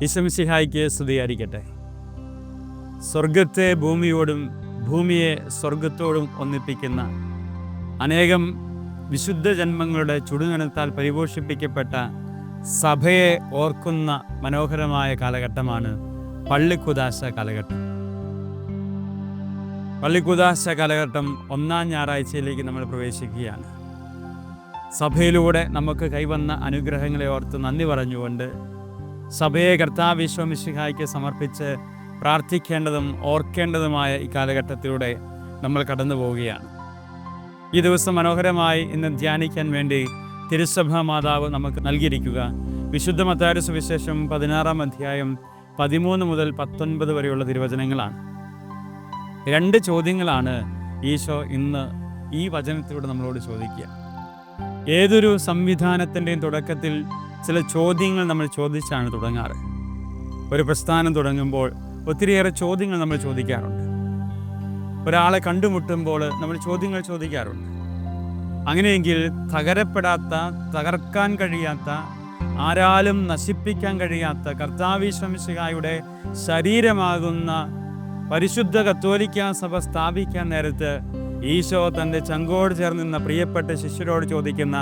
ഈശോമിശിഹായ്ക്ക് സ്തുതിയായിരിക്കട്ടെ. സ്വർഗത്തെ ഭൂമിയോടും ഭൂമിയെ സ്വർഗത്തോടും ഒന്നിപ്പിക്കുന്ന അനേകം വിശുദ്ധ ജന്മങ്ങളുടെ ചുടുനിണത്താൽ പരിപോഷിപ്പിക്കപ്പെട്ട സഭയെ ഓർക്കുന്ന മനോഹരമായ കാലഘട്ടമാണ് പള്ളിക്കുദാശ കാലഘട്ടം. പള്ളിക്കുദാശ കാലഘട്ടം ഒന്നാം ഞായറാഴ്ചയിലേക്ക് നമ്മൾ പ്രവേശിക്കുകയാണ്. സഭയിലൂടെ നമുക്ക് കൈവന്ന അനുഗ്രഹങ്ങളെ ഓർത്ത് നന്ദി പറഞ്ഞുകൊണ്ട് സഭയെ കർത്താവ് ഈശോമിശിഹായ്ക്ക് സമർപ്പിച്ച് പ്രാർത്ഥിക്കേണ്ടതും ഓർക്കേണ്ടതുമായ ഈ കാലഘട്ടത്തിലൂടെ നമ്മൾ കടന്നു പോവുകയാണ്. ഈ ദിവസം മനോഹരമായി ഇന്ന് ധ്യാനിക്കാൻ വേണ്ടി തിരുസഭാ മാതാവ് നമുക്ക് നൽകിയിരിക്കുക വിശുദ്ധ മത്തായിയുടെ സുവിശേഷം 16-ാം അധ്യായം 13 മുതൽ 19 വരെയുള്ള തിരുവചനങ്ങളാണ്. 2 ചോദ്യങ്ങളാണ് ഈശോ ഇന്ന് ഈ വചനത്തിലൂടെ നമ്മളോട് ചോദിക്കുക. ഏതൊരു സംവിധാനത്തിൻ്റെയും തുടക്കത്തിൽ ചില ചോദ്യങ്ങൾ നമ്മൾ ചോദിച്ചാണ് തുടങ്ങാറ്. ഒരു പ്രസ്ഥാനം തുടങ്ങുമ്പോൾ ഒത്തിരിയേറെ ചോദ്യങ്ങൾ നമ്മൾ ചോദിക്കാറുണ്ട്. ഒരാളെ കണ്ടുമുട്ടുമ്പോൾ നമ്മൾ ചോദ്യങ്ങൾ ചോദിക്കാറുണ്ട്. അങ്ങനെയെങ്കിൽ തകർക്കാൻ കഴിയാത്ത, ആരാലും നശിപ്പിക്കാൻ കഴിയാത്ത കർത്താവ് ഈശോമിശിഹായുടെ ശരീരമാകുന്ന പരിശുദ്ധ കത്തോലിക്കാ സഭ സ്ഥാപിക്കാൻ നേരത്ത് ഈശോ തൻ്റെ ചങ്കോട് ചേർന്ന് നിന്ന പ്രിയപ്പെട്ട ശിഷ്യരോട് ചോദിക്കുന്ന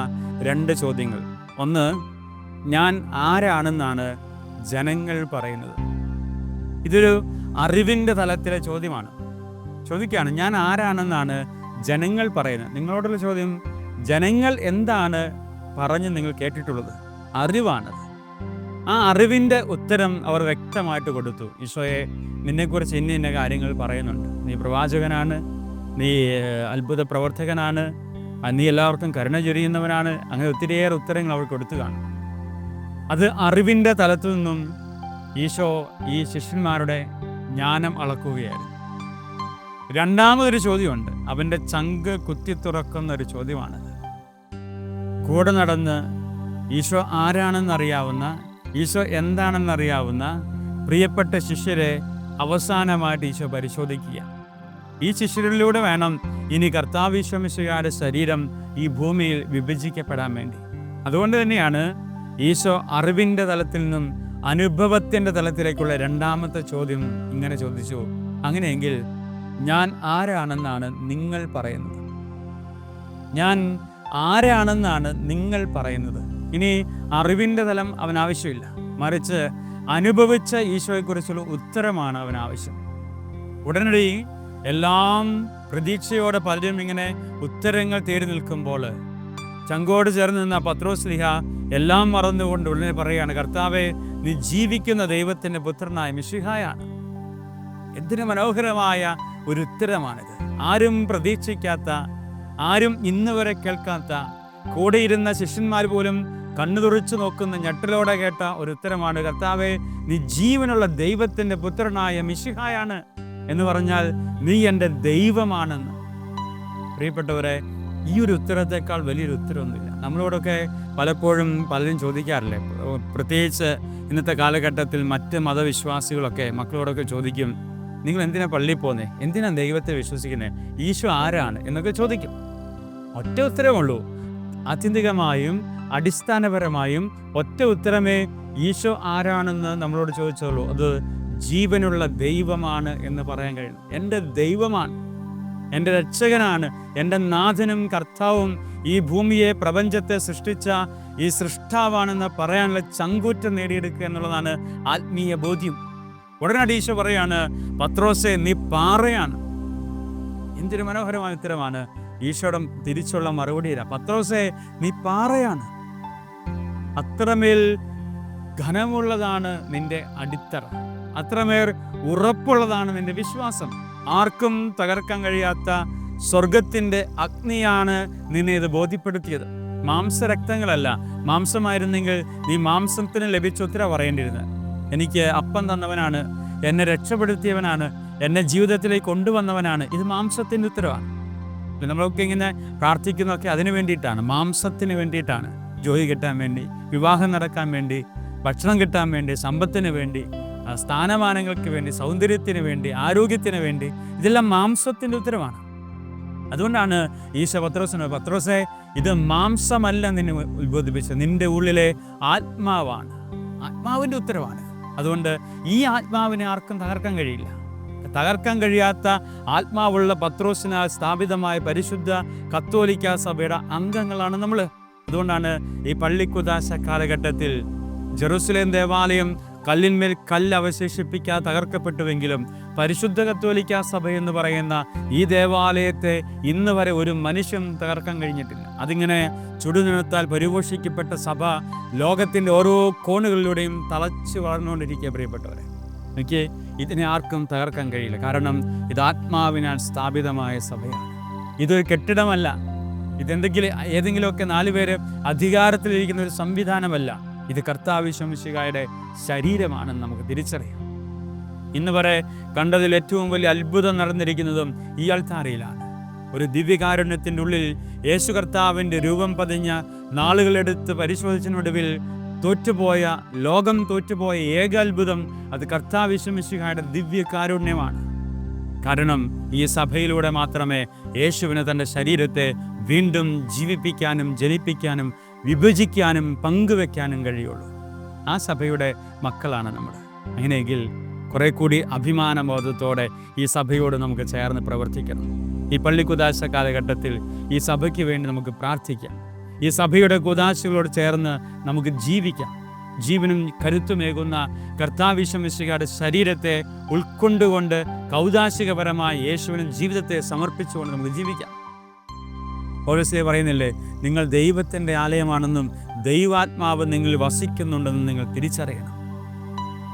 2 ചോദ്യങ്ങൾ. ഒന്ന്, ഞാൻ ആരാണെന്നാണ് ജനങ്ങൾ പറയുന്നത്. ഇതൊരു അറിവിൻ്റെ തലത്തിലെ ചോദ്യമാണ്. ചോദിക്കുകയാണ്, ഞാൻ ആരാണെന്നാണ് ജനങ്ങൾ പറയുന്നത്. നിങ്ങളോടുള്ള ചോദ്യം, ജനങ്ങൾ എന്താണ് പറഞ്ഞ് നിങ്ങൾ കേട്ടിട്ടുള്ളത്? അറിവാണത്. ആ അറിവിൻ്റെ ഉത്തരം അവർ വ്യക്തമായിട്ട് കൊടുത്തു. ഈശോയെ, നിന്നെക്കുറിച്ച് ഇന്ന കാര്യങ്ങൾ പറയുന്നുണ്ട്. നീ പ്രവാചകനാണ്, നീ അത്ഭുത പ്രവർത്തകനാണ്, നീ എല്ലാവർക്കും കരുണ ചൊരിയുന്നവനാണ്. അങ്ങനെ ഒത്തിരിയേറെ ഉത്തരങ്ങൾ അവർ കൊടുത്തു കാണും. അത് അറിവിൻ്റെ തലത്തിൽ നിന്നും ഈശോ ഈ ശിഷ്യന്മാരുടെ ജ്ഞാനം അളക്കുകയായിരുന്നു. രണ്ടാമതൊരു ചോദ്യമുണ്ട്. അവൻ്റെ ചങ്ക് കുത്തിത്തുറക്കുന്ന ഒരു ചോദ്യമാണത്. കൂടെ നടന്ന് ഈശോ ആരാണെന്നറിയാവുന്ന, ഈശോ എന്താണെന്നറിയാവുന്ന പ്രിയപ്പെട്ട ശിഷ്യരെ അവസാനമായിട്ട് ഈശോ പരിശോധിക്കുക. ഈ ശിഷ്യരിലൂടെ വേണം ഇനി കർത്താവ് ഈശോമിശിഹായുടെ ശരീരം ഈ ഭൂമിയിൽ വിഭജിക്കപ്പെടാൻ വേണ്ടി. അതുകൊണ്ട് തന്നെയാണ് ഈശോ അറിവിൻ്റെ തലത്തിൽ നിന്നും അനുഭവത്തിൻ്റെ തലത്തിലേക്കുള്ള രണ്ടാമത്തെ ചോദ്യം ഇങ്ങനെ ചോദിച്ചു, അങ്ങനെയെങ്കിൽ ഞാൻ ആരാണെന്നാണ് നിങ്ങൾ പറയുന്നത്? ഞാൻ ആരാണെന്നാണ് നിങ്ങൾ പറയുന്നത്? ഇനി അറിവിൻ്റെ തലം അവൻ ആവശ്യമില്ല, മറിച്ച് അനുഭവിച്ച ഈശോയെക്കുറിച്ചുള്ള ഉത്തരമാണ് അവൻ ആവശ്യം. ഉടനടി എല്ലാം പ്രതീക്ഷയോടെ പലരും ഇങ്ങനെ ഉത്തരങ്ങൾ തേടി നിൽക്കുമ്പോൾ ചങ്കോട് ചേർന്ന് നിന്ന പത്രോസ്ലീഹ എല്ലാം മറന്നുകൊണ്ട് ഉടനെ പറയുകയാണ്, കർത്താവേ, നീ ജീവിക്കുന്ന ദൈവത്തിൻ്റെ പുത്രനായ മിശിഹായാണ്. എന്തിനു മനോഹരമായ ഒരു ഉത്തരമാണിത്. ആരും പ്രതീക്ഷിക്കാത്ത, ആരും ഇന്ന് വരെ കേൾക്കാത്ത, കൂടെയിരുന്ന ശിഷ്യന്മാർ പോലും കണ്ണു തുറച്ചു നോക്കുന്ന ഞെട്ടലോടെ കേട്ട ഒരു ഉത്തരമാണ്, കർത്താവേ, നീ ജീവനുള്ള ദൈവത്തിൻ്റെ പുത്രനായ മിശിഹായാണ് എന്ന് പറഞ്ഞാൽ നീ എൻ്റെ ദൈവമാണെന്ന്. പ്രിയപ്പെട്ടവരെ, ഈ ഒരു ഉത്തരത്തേക്കാൾ വലിയൊരു ഉത്തരമൊന്നുമില്ല. നമ്മളോടൊക്കെ പലപ്പോഴും പലരും ചോദിക്കാറില്ലേ, പ്രത്യേകിച്ച് ഇന്നത്തെ കാലഘട്ടത്തിൽ മറ്റ് മതവിശ്വാസികളൊക്കെ മക്കളോടൊക്കെ ചോദിക്കും, നിങ്ങൾ എന്തിനാ പള്ളിയിൽ പോകുന്നത്, എന്തിനാണ് ദൈവത്തെ വിശ്വസിക്കുന്നത്, ഈശോ ആരാണ് എന്നൊക്കെ ചോദിക്കും. ഒറ്റ ഉത്തരമുള്ളൂ. ആത്യന്തികമായും അടിസ്ഥാനപരമായും ഒറ്റ ഉത്തരമേ ഈശോ ആരാണെന്ന് നമ്മളോട് ചോദിച്ചുള്ളൂ. അത് ജീവനുള്ള ദൈവമാണ് എന്ന് പറയാൻ കഴിയും. എൻ്റെ ദൈവമാണ്, എൻ്റെ രക്ഷകനാണ്, എൻ്റെ നാഥനും കർത്താവും, ഈ ഭൂമിയെ പ്രപഞ്ചത്തെ സൃഷ്ടിച്ച ഈ സൃഷ്ടാവാണെന്ന് പറയാനുള്ള ചങ്കൂറ്റം നേടിയെടുക്കുക എന്നുള്ളതാണ് ആത്മീയ ബോധ്യം. ഉടനടി ഈശോ പറയാണ്, പത്രോസേ, നീ പാറയാണ്. എന്തൊരു മനോഹരമായ ഉത്തരമാണ്. ഈശോയുടെ തിരിച്ചുള്ള മറുപടിയില്ല. പത്രോസേ, നീ പാറയാണ്. അത്രമേൽ ഘനമുള്ളതാണ് നിന്റെ അടിത്തറ, അത്രമേൽ ഉറപ്പുള്ളതാണ് നിന്റെ വിശ്വാസം. ആർക്കും തകർക്കാൻ കഴിയാത്ത സ്വർഗത്തിൻ്റെ അഗ്നിയാണ് നിന്നെ ഇത് ബോധ്യപ്പെടുത്തിയത്. മാംസരക്തങ്ങളല്ല. മാംസമായിരുന്നെങ്കിൽ നീ മാംസത്തിന് ലഭിച്ച ഉത്തരം പറയേണ്ടിയിരുന്നത്. എനിക്ക് അപ്പം തന്നവനാണ്, എന്നെ രക്ഷപ്പെടുത്തിയവനാണ്, എന്നെ ജീവിതത്തിലേക്ക് കൊണ്ടുവന്നവനാണ്. ഇത് മാംസത്തിൻ്റെ ഉത്തരവാണ്. നമ്മളൊക്കെ ഇങ്ങനെ പ്രാർത്ഥിക്കുന്നതൊക്കെ അതിനു വേണ്ടിയിട്ടാണ്, മാംസത്തിന് വേണ്ടിയിട്ടാണ്. ജോലി കിട്ടാൻ വേണ്ടി, വിവാഹം നടക്കാൻ വേണ്ടി, ഭക്ഷണം കിട്ടാൻ വേണ്ടി, സമ്പത്തിന് വേണ്ടി, സ്ഥാനമാനങ്ങൾക്ക് വേണ്ടി, സൗന്ദര്യത്തിന് വേണ്ടി, ആരോഗ്യത്തിന് വേണ്ടി. ഇതെല്ലാം മാംസത്തിൻ്റെ ഉത്തരവാണ്. അതുകൊണ്ടാണ് ഈശോ പത്രോസേ, ഇത് മാംസമല്ല നിന്നെ ഉത്ബോധിപ്പിച്ചത്, നിന്റെ ഉള്ളിലെ ആത്മാവാണ്. ആത്മാവിൻ്റെ ഉത്തരവാണ്. അതുകൊണ്ട് ഈ ആത്മാവിനെ ആർക്കും തകർക്കാൻ കഴിയില്ല. തകർക്കാൻ കഴിയാത്ത ആത്മാവുള്ള പത്രോസിനാൽ സ്ഥാപിതമായ പരിശുദ്ധ കത്തോലിക്ക സഭയുടെ അംഗങ്ങളാണ് നമ്മൾ. അതുകൊണ്ടാണ് ഈ പള്ളിക്കുദാശ കാലഘട്ടത്തിൽ ജെറുസലേം ദേവാലയം കല്ലിന്മേൽ കല്ല് അവശേഷിപ്പിക്കാതെ തകർക്കപ്പെട്ടുവെങ്കിലും പരിശുദ്ധ കത്തോലിക്ക സഭ എന്ന് പറയുന്ന ഈ ദേവാലയത്തെ ഇന്ന് വരെ ഒരു മനുഷ്യൻ തകർക്കാൻ കഴിഞ്ഞിട്ടില്ല. അതിങ്ങനെ ചുടുനിണത്താൽ പരിപോഷിക്കപ്പെട്ട സഭ ലോകത്തിൻ്റെ ഓരോ കോണുകളിലൂടെയും തളച്ചു വളർന്നുകൊണ്ടിരിക്കുക. പ്രിയപ്പെട്ടവരെ, എനിക്ക് ഇതിനെ ആർക്കും തകർക്കാൻ കഴിയില്ല. കാരണം ഇത് ആത്മാവിനാൽ സ്ഥാപിതമായ സഭയാണ്. ഇതൊരു കെട്ടിടമല്ല. ഏതെങ്കിലുമൊക്കെ 4 പേര് അധികാരത്തിലിരിക്കുന്ന ഒരു സംവിധാനമല്ല. ഇത് കർത്താവ് യേശു മിശിഹായുടെ ശരീരമാണെന്ന് നമുക്ക് തിരിച്ചറിയാം. ഇന്ന് വരെ കണ്ടതിൽ ഏറ്റവും വലിയ അത്ഭുതം നടന്നിരിക്കുന്നതും ഈ അൾത്താരയിലാണ്. ഒരു ദിവ്യകാരുണ്യത്തിൻ്റെ ഉള്ളിൽ യേശു കർത്താവിൻ്റെ രൂപം പതിഞ്ഞ നാളുകളെടുത്ത് പരിശോധിച്ചതിനൊടുവിൽ ലോകം തോറ്റുപോയ ഏക അത്ഭുതം അത് കർത്താവ് യേശു മിശിഹായുടെ ദിവ്യകാരുണ്യമാണ്. കാരണം ഈ സഭയിലൂടെ മാത്രമേ യേശുവിന് തൻ്റെ ശരീരത്തെ വീണ്ടും ജീവിപ്പിക്കാനും ജനിപ്പിക്കാനും വിഭജിക്കാനും പങ്കുവെക്കാനും കഴിയുള്ളൂ. ആ സഭയുടെ മക്കളാണ് നമ്മൾ. അങ്ങനെയെങ്കിൽ കുറെ കൂടി അഭിമാനബോധത്തോടെ ഈ സഭയോട് നമുക്ക് ചേർന്ന് പ്രവർത്തിക്കണം. ഈ പള്ളിക്കുദാശ കാലഘട്ടത്തിൽ ഈ സഭയ്ക്ക് വേണ്ടി നമുക്ക് പ്രാർത്ഥിക്കാം. ഈ സഭയുടെ കുദാശകളോട് ചേർന്ന് നമുക്ക് ജീവിക്കാം. ജീവനും കരുത്തുമേകുന്ന കർത്താവ് യേശു മിശിഹായുടെ ശരീരത്തെ ഉൾക്കൊണ്ടുകൊണ്ട് കൗദാശികപരമായി യേശുവിനും ജീവിതത്തെ സമർപ്പിച്ചുകൊണ്ട് നമുക്ക് ജീവിക്കാം. പൗലോസ് പറയുന്നില്ലേ, നിങ്ങൾ ദൈവത്തിൻ്റെ ആലയമാണെന്നും ദൈവാത്മാവ് നിങ്ങളിൽ വസിക്കുന്നുണ്ടെന്നും നിങ്ങൾ തിരിച്ചറിയണം.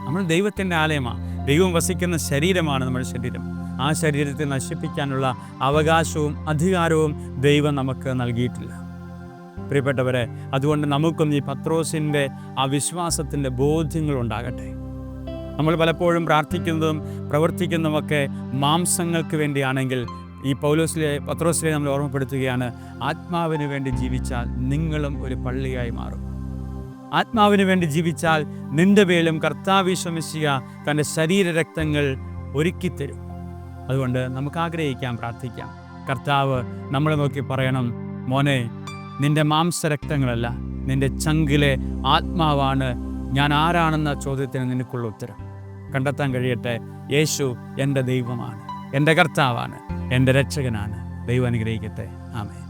നമ്മൾ ദൈവത്തിൻ്റെ ആലയമാണ്. ദൈവം വസിക്കുന്ന ശരീരമാണ് നമ്മുടെ ശരീരം. ആ ശരീരത്തെ നശിപ്പിക്കാനുള്ള അവകാശവും അധികാരവും ദൈവം നമുക്ക് നൽകിയിട്ടില്ല. പ്രിയപ്പെട്ടവരെ, അതുകൊണ്ട് നമുക്കും ഈ പത്രോസിൻ്റെ ആ വിശ്വാസത്തിൻ്റെ ബോധ്യങ്ങളുണ്ടാകട്ടെ. നമ്മൾ പലപ്പോഴും പ്രാർത്ഥിക്കുന്നതും പ്രവർത്തിക്കുന്നതുമൊക്കെ മാംസങ്ങൾക്ക് വേണ്ടിയാണെങ്കിൽ ഈ പത്രോസിലെ നമ്മൾ ഓർമ്മപ്പെടുത്തുകയാണ്, ആത്മാവിന് വേണ്ടി ജീവിച്ചാൽ നിങ്ങളും ഒരു പള്ളിയായി മാറും. ആത്മാവിന് വേണ്ടി ജീവിച്ചാൽ നിന്റെ മേലും കർത്താവ് യേശു മിശിഹാ തൻ്റെ ശരീരരക്തങ്ങൾ ഒരുക്കിത്തരും. അതുകൊണ്ട് നമുക്ക് ആഗ്രഹിക്കാം, പ്രാർത്ഥിക്കാം. കർത്താവ് നമ്മളെ നോക്കി പറയണം, മോനെ, നിന്റെ മാംസരക്തങ്ങളല്ല, നിന്റെ ചങ്കിലെ ആത്മാവാണ് ഞാൻ ആരാണെന്ന ചോദ്യത്തിന് നിനക്കുള്ള ഉത്തരം കണ്ടെത്താൻ കഴിയട്ടെ. യേശു എൻ്റെ ദൈവമാണ്, എൻ്റെ കർത്താവാണ്, എൻ്റെ രക്ഷകനാണ്. ദൈവം അനുഗ്രഹിക്കട്ടെ. ആമേൻ.